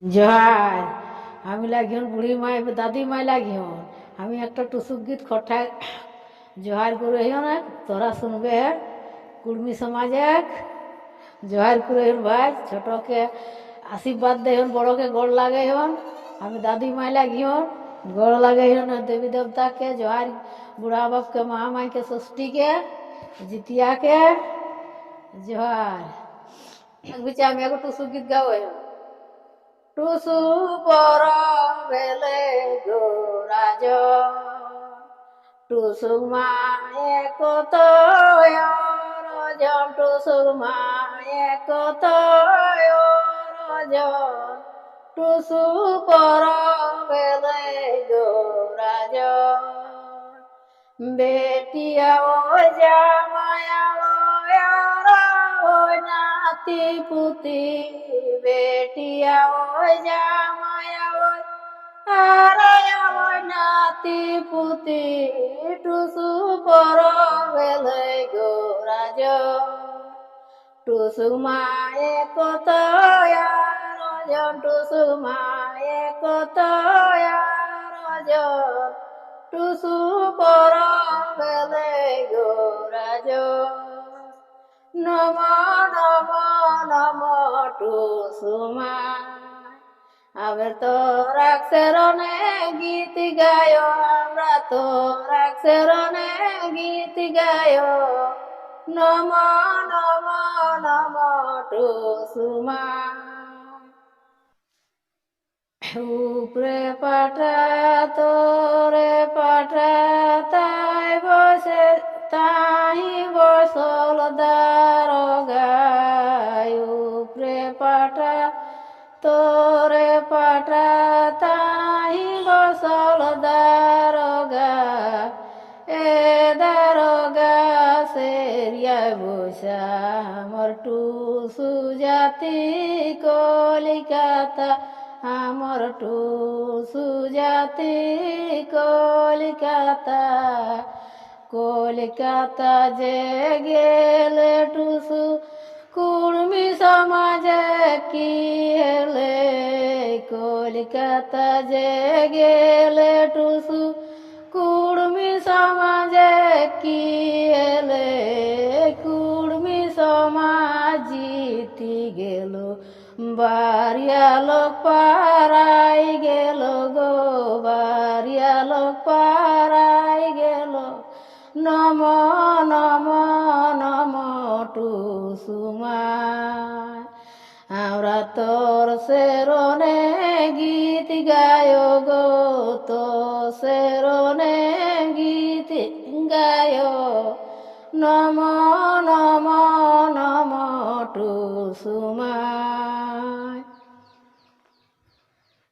জোহার। আমি লাগিহন বুড়ি মাই দাদি মাই লাগিহন আমি একটা টুসুক গীত খঠায় জোহার করে হন তোরা শুনবে কুর্মী সমাজে জোহার করে হন ভাই ছোটকে আশীর্বাদ দেহন বড়কে গোড় লাগে হন আমি দাদি মাই লাগিহন গোড় লাগে হন দেवी देवता के জোহার बुढ़ा बाप के महामाई के षष्ठी के जितिया के জোহার। बीचा আমি এগো টুসুক গীত গাও টুসু পর বেলে গোরাজ টুসুক মায়ে কত রজন টুসুক মায়ে কত রজন টুসু পর বেলে গোরাজ বেটিয়া ওই জামায়া ওই নাতি পুতি বেটিয়া ওই জামায়া ওই আরায়া ওই নাতি পুতি টুসু পর বেলে গোরাজ টুসু মায়ে কত রজন টুসু মায়ে কত রজন টুসু পর বেলে গোরাজ নম নম নম টুসুমা আবার তো রাক্ষরনে গীত গায় আমরা তো রাক্ষরনে গীত গায় নম নম নম টুসুমা উপরে পাঠা তোরে পাঠা তাই বসে তাই বসল দারোগায় উপরে পাঠা তোরে পাঠা তাই বসল দারোগা এ দারোগা সেরিয়া বসা আমার টুসু জাতি কলিকাতা আমার টুসু জাতি কলিকাতা কলিকাতা যে গেলে টুসু কুর্মী সমাজে কি হেলে কলিকাতা যে গেলে টুসু কুর্মী সমাজে কি হেলে কুর্মী সমাজ জিতি গেল বারিয়া লোক পারাই গেল গো বারিয়া লোক পারাই গেল নম নম নম টুসুমা আমরা তোর সেরনে গীত গায় গো তো সেরনে গীত গায় নম নম নম টুসুমা।